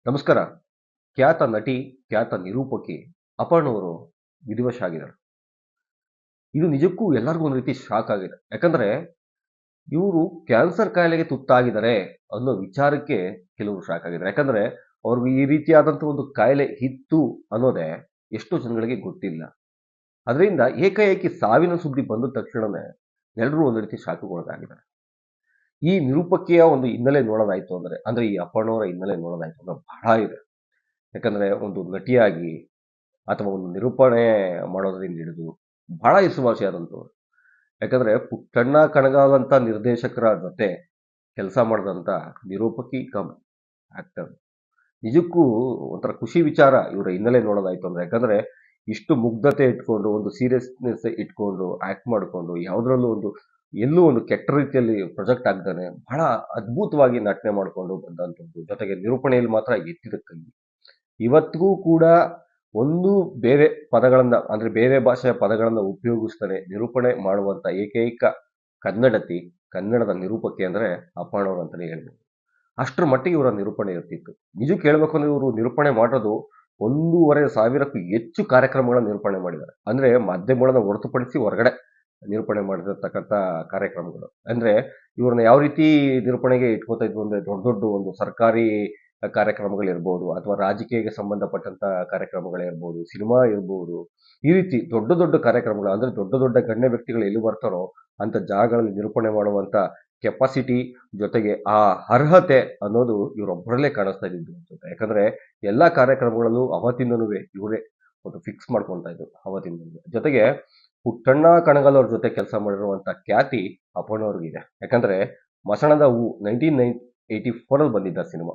ನಮಸ್ಕಾರ. ಖ್ಯಾತ ನಟಿ, ಖ್ಯಾತ ನಿರೂಪಕಿ ಅಪರ್ಣವರು ವಿಧಿವಶ ಆಗಿದ್ದಾರೆ. ಇದು ನಿಜಕ್ಕೂ ಎಲ್ಲರಿಗೂ ಒಂದು ರೀತಿ ಶಾಕ್ ಆಗಿದೆ. ಯಾಕಂದ್ರೆ ಇವರು ಕ್ಯಾನ್ಸರ್ ಕಾಯಿಲೆಗೆ ತುತ್ತಾಗಿದ್ದಾರೆ ಅನ್ನೋ ವಿಚಾರಕ್ಕೆ ಕೆಲವರು ಶಾಕ್ ಆಗಿದ್ದಾರೆ. ಯಾಕಂದ್ರೆ ಅವ್ರಿಗೆ ಈ ರೀತಿಯಾದಂತಹ ಒಂದು ಕಾಯಿಲೆ ಇತ್ತು ಅನ್ನೋದೇ ಎಷ್ಟೋ ಜನಗಳಿಗೆ ಗೊತ್ತಿಲ್ಲ. ಅದರಿಂದ ಏಕಾಏಕಿ ಸಾವಿನ ಸುದ್ದಿ ಬಂದ ತಕ್ಷಣನೇ ಎಲ್ಲರೂ ಒಂದು ರೀತಿ ಶಾಕ್‌ಗೊಳಗಾಗಿದ್ದಾರೆ. ಈ ನಿರೂಪಕಿಯ ಒಂದು ಹಿನ್ನೆಲೆ ನೋಡೋದಾಯ್ತು ಅಂದ್ರೆ ಈ ಅಪರ್ಣವರ ಹಿನ್ನೆಲೆ ನೋಡೋದಾಯ್ತು ಅಂದ್ರೆ ಬಹಳ ಇದೆ. ಯಾಕಂದ್ರೆ ಒಂದು ನಟಿಯಾಗಿ ಅಥವಾ ಒಂದು ನಿರೂಪಣೆ ಮಾಡೋದ್ರಿಂದ ಹಿಡಿದು ಬಹಳ ಹೆಸರುವಾಸಿಯಾದಂಥವ್ರು. ಯಾಕಂದ್ರೆ ಪುಟ್ಟಣ್ಣ ಕಣಗಾಲ್ ಅಂತ ನಿರ್ದೇಶಕರ ಜೊತೆ ಕೆಲಸ ಮಾಡಿದಂಥ ನಿರೂಪಕಿ ಕಮ್ ಆಕ್ಟರ್. ನಿಜಕ್ಕೂ ಒಂಥರ ಖುಷಿ ವಿಚಾರ ಇವರ ಹಿನ್ನೆಲೆ ನೋಡೋದಾಯ್ತು ಅಂದ್ರೆ. ಯಾಕಂದ್ರೆ ಇಷ್ಟು ಮುಗ್ಧತೆ ಇಟ್ಕೊಂಡು, ಒಂದು ಸೀರಿಯಸ್ನೆಸ್ ಇಟ್ಕೊಂಡು ಆಕ್ಟ್ ಮಾಡಿಕೊಂಡು, ಯಾವುದ್ರಲ್ಲೂ ಎಲ್ಲೂ ಒಂದು ಕೆಟ್ಟ ರೀತಿಯಲ್ಲಿ ಪ್ರೊಜೆಕ್ಟ್ ಆಗ್ದಾನೆ ಬಹಳ ಅದ್ಭುತವಾಗಿ ನಟನೆ ಮಾಡಿಕೊಂಡು ಬಂದಂಥದ್ದು. ಜೊತೆಗೆ ನಿರೂಪಣೆಯಲ್ಲಿ ಮಾತ್ರ ಎತ್ತಿದ ಕೈ. ಇವತ್ತಿಗೂ ಕೂಡ ಒಂದು ಬೇರೆ ಪದಗಳನ್ನ ಅಂದ್ರೆ ಬೇರೆ ಭಾಷೆಯ ಪದಗಳನ್ನ ಉಪಯೋಗಿಸ್ತಾರೆ ನಿರೂಪಣೆ ಮಾಡುವಂತ ಏಕೈಕ ಕನ್ನಡತಿ, ಕನ್ನಡದ ನಿರೂಪಕಿ ಅಂದ್ರೆ ಅಪ್ಪಣ್ಣವ್ರು ಅಂತಾನೆ ಹೇಳ್ಬೋದು. ಅಷ್ಟರ ಮಟ್ಟಿಗೆ ಇವರ ನಿರೂಪಣೆ ಇರ್ತಿತ್ತು. ನಿಜಕ್ಕೆ ಹೇಳ್ಬೇಕು ಅಂದ್ರೆ ಇವರು ನಿರೂಪಣೆ ಮಾಡೋದು 1,500,000ಕ್ಕೂ ಹೆಚ್ಚು ಕಾರ್ಯಕ್ರಮಗಳ ನಿರೂಪಣೆ ಮಾಡಿದ್ದಾರೆ. ಅಂದ್ರೆ ಮಾಧ್ಯಮಗಳನ್ನ ಹೊರತುಪಡಿಸಿ ಹೊರಗಡೆ ನಿರೂಪಣೆ ಮಾಡಿರ್ತಕ್ಕಂಥ ಕಾರ್ಯಕ್ರಮಗಳು. ಅಂದ್ರೆ ಇವ್ರನ್ನ ಯಾವ ರೀತಿ ನಿರೂಪಣೆಗೆ ಇಟ್ಕೋತಾ ಇದ್ವು ಅಂದ್ರೆ ದೊಡ್ಡ ದೊಡ್ಡ ಒಂದು ಸರ್ಕಾರಿ ಕಾರ್ಯಕ್ರಮಗಳಿರ್ಬೋದು, ಅಥವಾ ರಾಜಕೀಯಕ್ಕೆ ಸಂಬಂಧಪಟ್ಟಂತ ಕಾರ್ಯಕ್ರಮಗಳಿರ್ಬೋದು, ಸಿನಿಮಾ ಇರ್ಬೋದು. ಈ ರೀತಿ ದೊಡ್ಡ ದೊಡ್ಡ ಕಾರ್ಯಕ್ರಮಗಳು ಅಂದ್ರೆ ದೊಡ್ಡ ದೊಡ್ಡ ಗಣ್ಯ ವ್ಯಕ್ತಿಗಳು ಎಲ್ಲಿ ಬರ್ತಾರೋ ಅಂತ ಜಾಗಗಳಲ್ಲಿ ನಿರೂಪಣೆ ಮಾಡುವಂತ ಕೆಪಾಸಿಟಿ, ಜೊತೆಗೆ ಆ ಅರ್ಹತೆ ಅನ್ನೋದು ಇವರೊಬ್ಬರಲ್ಲೇ ಕಾಣಿಸ್ತಾ ಇದ್ದಿದ್ದು ಅನ್ಸುತ್ತೆ. ಯಾಕಂದ್ರೆ ಎಲ್ಲಾ ಕಾರ್ಯಕ್ರಮಗಳಲ್ಲೂ ಅವತ್ತಿಂದನೂ ಇವರೇ ಒಂದು ಫಿಕ್ಸ್ ಮಾಡ್ಕೊಳ್ತಾ ಇದ್ರು ಅವತ್ತಿಂದ. ಜೊತೆಗೆ ಪುಟ್ಟಣ್ಣ ಕಣಗಾಲ್ ಅವ್ರ ಜೊತೆ ಕೆಲಸ ಮಾಡಿರುವಂತ ಖ್ಯಾತಿ ಅಪರ್ಣವ್ರಿಗಿದೆ. ಯಾಕಂದ್ರೆ ಮಸಣದ ಹೂ 1984 ಅಲ್ಲಿ ಬಂದಿದ್ದ ಸಿನಿಮಾ.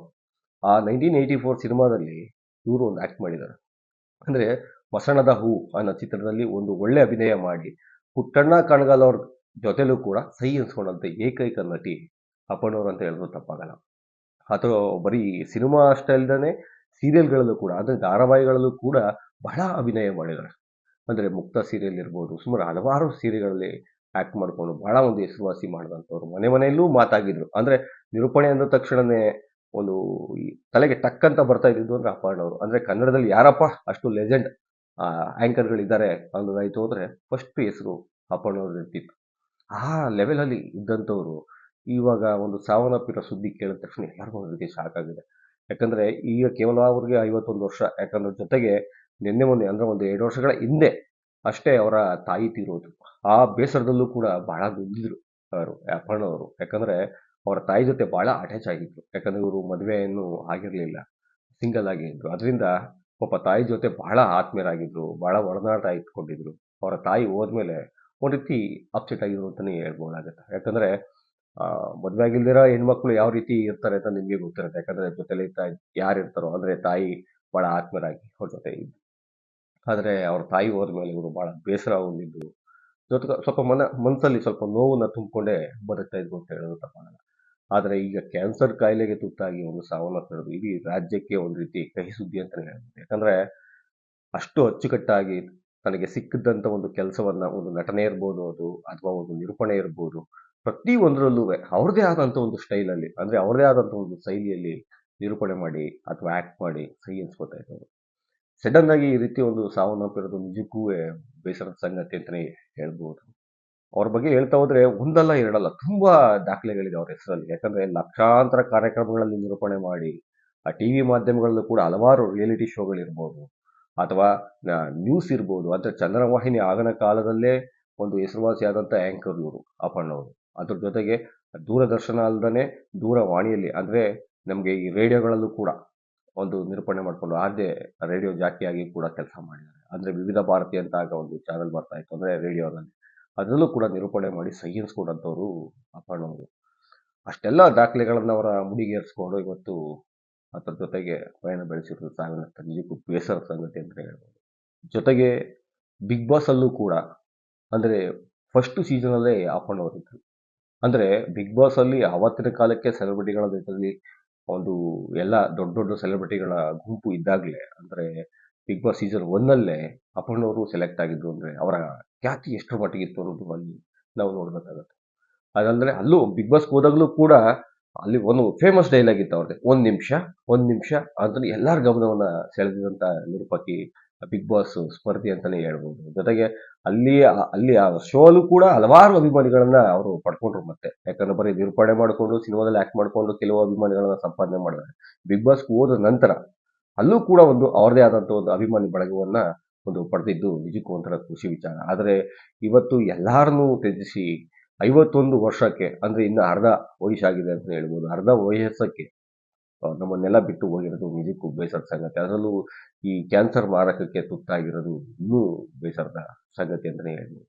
ಆ 1984 ಸಿನಿಮಾದಲ್ಲಿ ಇವರು ಒಂದು ಆಕ್ಟ್ ಮಾಡಿದ್ದಾರೆ. ಅಂದ್ರೆ ಮಸಣದ ಹೂ ಅನ್ನೋ ಚಿತ್ರದಲ್ಲಿ ಒಂದು ಒಳ್ಳೆ ಅಭಿನಯ ಮಾಡಿ ಪುಟ್ಟಣ್ಣ ಕಣಗಾಲ್ ಅವ್ರ ಜೊತೆಲೂ ಕೂಡ ಸಹಿ ಅನ್ಸ್ಕೊಂಡಂತ ಏಕೈಕ ನಟಿ ಅಪ್ಪಣ್ಣವ್ರು ಅಂತ ಹೇಳಿದ್ರು ತಪ್ಪಾಗಲ್ಲ. ಅಥವಾ ಬರೀ ಸಿನಿಮಾ ಅಷ್ಟೇ ಅಲ್ದೇನೆ ಸೀರಿಯಲ್ಗಳಲ್ಲೂ ಕೂಡ ಅಂದ್ರೆ ಧಾರಾವಾಹಿಗಳಲ್ಲೂ ಕೂಡ ಬಹಳ ಅಭಿನಯ ಮಾಡಿದ್ದಾರೆ. ಅಂದ್ರೆ ಮುಕ್ತ ಸೀರಿಯಲ್ ಇರ್ಬೋದು, ಸುಮಾರು ಹಲವಾರು ಸೀರಿಯಲ್ಗಳಲ್ಲಿ ಆಕ್ಟ್ ಮಾಡ್ಕೊಂಡು ಬಹಳ ಒಂದು ಹೆಸರುವಾಸಿ ಮಾಡಿದಂಥವ್ರು. ಮನೆ ಮನೆಯಲ್ಲೂ ಮಾತಾಗಿದ್ರು. ಅಂದ್ರೆ ನಿರೂಪಣೆ ಅಂದ ತಕ್ಷಣನೇ ಒಂದು ಈ ತಲೆಗೆ ಟಕ್ ಅಂತ ಬರ್ತಾ ಇದ್ದಿದ್ದು ಅಂದ್ರೆ ಅಪರ್ಣವ್ರು. ಅಂದ್ರೆ ಕನ್ನಡದಲ್ಲಿ ಯಾರಪ್ಪ ಅಷ್ಟು ಲೆಜೆಂಡ್ ಆಂಕರ್ಗಳಿದ್ದಾರೆ ಅನ್ನೋದಾಯ್ತು ಅಂದ್ರೆ ಫಸ್ಟ್ ಹೆಸರು ಅಪರ್ಣವ್ರು ಇರ್ತಿತ್ತು. ಆ ಲೆವೆಲ್ ಅಲ್ಲಿ ಇದ್ದಂಥವ್ರು ಇವಾಗ ಒಂದು ಸಾವನ್ನಪ್ಪಿರೋ ಸುದ್ದಿ ಕೇಳಿದ ತಕ್ಷಣ ಎಲ್ಲರಿಗೂ ಒಂದು ರೀತಿ ಶಾಕ್ ಆಗಿದೆ. ಯಾಕಂದ್ರೆ ಈಗ ಕೇವಲ ಅವ್ರಿಗೆ 51 ವರ್ಷ. ಯಾಕಂದ್ರೆ ಜೊತೆಗೆ ನಿನ್ನೆ ಮೊನ್ನೆ ಅಂದ್ರೆ ಒಂದು 2 ವರ್ಷಗಳ ಹಿಂದೆ ಅಷ್ಟೇ ಅವರ ತಾಯಿ ತೀರೋದು. ಆ ಬೇಸರದಲ್ಲೂ ಕೂಡ ಬಹಳ ದುಡ್ದಿದ್ರು ಅವರು ಅಪರ್ಣವರು. ಯಾಕಂದ್ರೆ ಅವರ ತಾಯಿ ಜೊತೆ ಬಹಳ ಅಟ್ಯಾಚ್ ಆಗಿದ್ರು. ಯಾಕಂದ್ರೆ ಇವರು ಮದುವೆಯನ್ನು ಆಗಿರ್ಲಿಲ್ಲ, ಸಿಂಗಲ್ ಆಗಿ ಇದ್ರು. ಅದರಿಂದ ಪಾಪ ತಾಯಿ ಜೊತೆ ಬಹಳ ಆತ್ಮೀಯರಾಗಿದ್ರು, ಬಹಳ ಒಡನಾಟ ಇಟ್ಕೊಂಡಿದ್ರು. ಅವರ ತಾಯಿ ಹೋದ್ಮೇಲೆ ಒಂದ್ ರೀತಿ ಅಪ್ಸೆಟ್ ಆಗಿದ್ರು ಅಂತಾನೆ ಹೇಳ್ಬೋದಾಗತ್ತೆ. ಯಾಕಂದ್ರೆ ಮದ್ವೆ ಆಗಿಲ್ದಿರೋ ಹೆಣ್ಮಕ್ಳು ಯಾವ ರೀತಿ ಇರ್ತಾರೆ ಅಂತ ನಿಮ್ಗೆ ಗೊತ್ತಿರುತ್ತೆ. ಯಾಕಂದ್ರೆ ಜೊತೆಲಿ ಯಾರು ಇರ್ತಾರೋ ಅಂದ್ರೆ ತಾಯಿ ಬಹಳ ಆತ್ಮೀಯರಾಗಿ ಅವ್ರ ಜೊತೆ ಇದ್ರು. ಆದ್ರೆ ಅವ್ರ ತಾಯಿ ಹೋದ್ಮೇಲೆ ಇವರು ಬಹಳ ಬೇಸರ ಹೊಂದಿದ್ದು, ಜೊತೆಗೆ ಸ್ವಲ್ಪ ಮನಸ್ಸಲ್ಲಿ ಸ್ವಲ್ಪ ನೋವನ್ನ ತುಂಬಿಕೊಂಡೇ ಬದುಕ್ತಾ ಇದ್ರು ಅಂತ ಹೇಳೋದು ತಪ್ಪಾಗಲ್ಲ. ಆದ್ರೆ ಈಗ ಕ್ಯಾನ್ಸರ್ ಕಾಯಿಲೆಗೆ ತುತ್ತಾಗಿ ಒಂದು ಸಾವನ್ನಪ್ಪಿರೋದು ಇಡೀ ರಾಜ್ಯಕ್ಕೆ ಒಂದು ರೀತಿ ಕಹಿ ಸುದ್ದಿ ಅಂತಾನೆ ಹೇಳ್ಬೋದು. ಯಾಕಂದ್ರೆ ಅಷ್ಟು ಅಚ್ಚುಕಟ್ಟಾಗಿ ತನಗೆ ಸಿಕ್ಕಿದ್ದಂತ ಒಂದು ಕೆಲಸವನ್ನ, ಒಂದು ನಟನೆ ಇರ್ಬೋದು ಅದು, ಅಥವಾ ಒಂದು ನಿರೂಪಣೆ ಇರ್ಬೋದು, ಪ್ರತಿ ಒಂದರಲ್ಲೂ ಅವ್ರದೇ ಆದಂತ ಒಂದು ಸ್ಟೈಲ್ ಅಲ್ಲಿ ಅಂದ್ರೆ ಅವ್ರದೇ ಆದಂತ ಒಂದು ಶೈಲಿಯಲ್ಲಿ ನಿರೂಪಣೆ ಮಾಡಿ ಅಥವಾ ಆಕ್ಟ್ ಮಾಡಿ ಸಹಿ ಅನ್ಸ್ಕೊತಾ ಇದ್ದವರು ಸಡನ್ ಆಗಿ ಈ ರೀತಿ ಒಂದು ಸಾವನ್ನಪ್ಪಿರೋದು ನಿಜಕ್ಕೂ ಬೇಸರದ ಸಂಗತಿ ಅಂತಾನೆ ಹೇಳ್ಬೋದು. ಅವ್ರ ಬಗ್ಗೆ ಹೇಳ್ತಾ ಹೋದ್ರೆ ಒಂದಲ್ಲ ಎರಡಲ್ಲ ತುಂಬಾ ದಾಖಲೆಗಳಿದೆ ಅವ್ರ ಹೆಸರಲ್ಲಿ. ಯಾಕಂದ್ರೆ ಲಕ್ಷಾಂತರ ಕಾರ್ಯಕ್ರಮಗಳಲ್ಲಿ ನಿರೂಪಣೆ ಮಾಡಿ ಆ ಟಿವಿ ಮಾಧ್ಯಮಗಳಲ್ಲೂ ಕೂಡ ಹಲವಾರು ರಿಯಾಲಿಟಿ ಶೋಗಳಿರ್ಬೋದು, ಅಥವಾ ನ್ಯೂಸ್ ಇರ್ಬೋದು. ಅಂದ್ರೆ ಚಂದ್ರವಾಹಿನಿ ಆಗಿನ ಕಾಲದಲ್ಲೇ ಒಂದು ಹೆಸರುವಾಸಿಯಾದಂಥ ಆಂಕರ್ ಇವರು ಅಪರ್ಣವರು. ಅದ್ರ ಜೊತೆಗೆ ದೂರದರ್ಶನ ಅಲ್ದನೆ ದೂರವಾಣಿಯಲ್ಲಿ ಅಂದ್ರೆ ನಮಗೆ ಈ ರೇಡಿಯೋಗಳಲ್ಲೂ ಕೂಡ ಒಂದು ನಿರೂಪಣೆ ಮಾಡ್ಕೊಂಡು ಆದ್ಯ ರೇಡಿಯೋ ಜಾಕಿಯಾಗಿ ಕೂಡ ಕೆಲಸ ಮಾಡಿದ್ದಾರೆ. ಅಂದ್ರೆ ವಿವಿಧ ಭಾರತಿ ಅಂತ ಆಗ ಒಂದು ಚಾನೆಲ್ ಬರ್ತಾ ಇತ್ತು ಅಂದ್ರೆ ರೇಡಿಯೋನಲ್ಲಿ. ಅದರಲ್ಲೂ ಕೂಡ ನಿರೂಪಣೆ ಮಾಡಿ ಸಹಿ ಅನ್ಸ್ಕೊಂಡಂಥವ್ರು ಅಪರ್ಣವರು. ಅಷ್ಟೆಲ್ಲ ದಾಖಲೆಗಳನ್ನ ಅವರ ಮುಡಿಗೇರಿಸ್ಕೊಂಡು ಇವತ್ತು ಅದ್ರ ಜೊತೆಗೆ ಪಯಣ ಬೆಳೆಸಿರೋದು ಸಾವಿನ ನಿಜಕ್ಕೂ ಬೇಸರದ ಸಂಗತಿ ಅಂತ ಹೇಳ್ಬೋದು. ಜೊತೆಗೆ ಬಿಗ್ ಬಾಸ್ ಅಲ್ಲೂ ಕೂಡ ಅಂದ್ರೆ ಫಸ್ಟ್ ಸೀಸನ್ ಅಲ್ಲೇ ಅಪರ್ಣವರಿದ್ರು. ಅಂದ್ರೆ ಬಿಗ್ ಬಾಸ್ ಅಲ್ಲಿ ಆವತ್ತಿನ ಕಾಲಕ್ಕೆ ಸೆಲೆಬ್ರಿಟಿಗಳ ಜೊತೆಲಿ ಒಂದು ಎಲ್ಲ ದೊಡ್ಡ ದೊಡ್ಡ ಸೆಲೆಬ್ರಿಟಿಗಳ ಗುಂಪು ಇದ್ದಾಗಲೇ ಅಂದ್ರೆ ಬಿಗ್ ಬಾಸ್ ಸೀಸನ್ 1 ಅಲ್ಲೇ ಅಪರ್ಣವರು ಸೆಲೆಕ್ಟ್ ಆಗಿದ್ರು ಅಂದ್ರೆ ಅವರ ಖ್ಯಾತಿ ಎಷ್ಟರ ಮಟ್ಟಿಗೆ ಇತ್ತು ಅನ್ನೋದು ಅಲ್ಲಿ ನಾವು ನೋಡ್ಬೇಕಾಗತ್ತೆ. ಅದಂದ್ರೆ ಅಲ್ಲೂ ಬಿಗ್ ಬಾಸ್ ಹೋದಾಗ್ಲೂ ಕೂಡ ಅಲ್ಲಿ ಒಂದು ಫೇಮಸ್ ಡೈಲಾಗ್ ಇತ್ತು ಅವ್ರದ್ದು, ಒಂದ್ ನಿಮಿಷ ಅಂತ ಎಲ್ಲಾರ ಗಮನವನ್ನ ಸೆಳೆದಿದಂತ ನಿರೂಪಕಿ ಬಿಗ್ ಬಾಸ್ ಸ್ಪರ್ಧಿ ಅಂತಾನೆ ಹೇಳ್ಬೋದು. ಜೊತೆಗೆ ಅಲ್ಲಿ ಆ ಶೋ ಅಲ್ಲೂ ಕೂಡ ಹಲವಾರು ಅಭಿಮಾನಿಗಳನ್ನ ಅವರು ಪಡ್ಕೊಂಡ್ರು ಮತ್ತೆ. ಯಾಕಂದ್ರೆ ಬರೀ ನಿರೂಪಣೆ ಮಾಡ್ಕೊಂಡು ಸಿನಿಮಾದಲ್ಲಿ ಆಕ್ಟ್ ಮಾಡ್ಕೊಂಡು ಕೆಲವು ಅಭಿಮಾನಿಗಳನ್ನ ಸಂಪಾದನೆ ಮಾಡಿದ್ದಾರೆ. ಬಿಗ್ ಬಾಸ್ ಹೋದ ನಂತರ ಅಲ್ಲೂ ಕೂಡ ಒಂದು ಅವ್ರದೇ ಆದಂತ ಒಂದು ಅಭಿಮಾನಿ ಬಳಗವನ್ನ ಒಂದು ಪಡೆದಿದ್ದು ನಿಜಕ್ಕೂ ಒಂಥರ ಖುಷಿ ವಿಚಾರ. ಆದರೆ ಇವತ್ತು ಎಲ್ಲಾರನ್ನೂ ತ್ಯಜಿಸಿ 51 ವರ್ಷಕ್ಕೆ, ಅಂದ್ರೆ ಇನ್ನು ಅರ್ಧ ವಯಸ್ಸಾಗಿದೆ ಅಂತ ಹೇಳ್ಬೋದು, ಅರ್ಧ ವಯಸ್ಸಕ್ಕೆ ನಮ್ಮನ್ನೆಲ್ಲ ಬಿಟ್ಟು ಹೋಗಿರೋದು ನಿಜಕ್ಕೂ ಬೇಸರದ ಸಂಗತಿ. ಅದರಲ್ಲೂ ಈ ಕ್ಯಾನ್ಸರ್ ಮಾರಕಕ್ಕೆ ತುತ್ತಾಗಿರೋದು ಇನ್ನೂ ಬೇಸರದ ಸಂಗತಿ ಅಂತಾನೆ ಹೇಳ್ಬೋದು.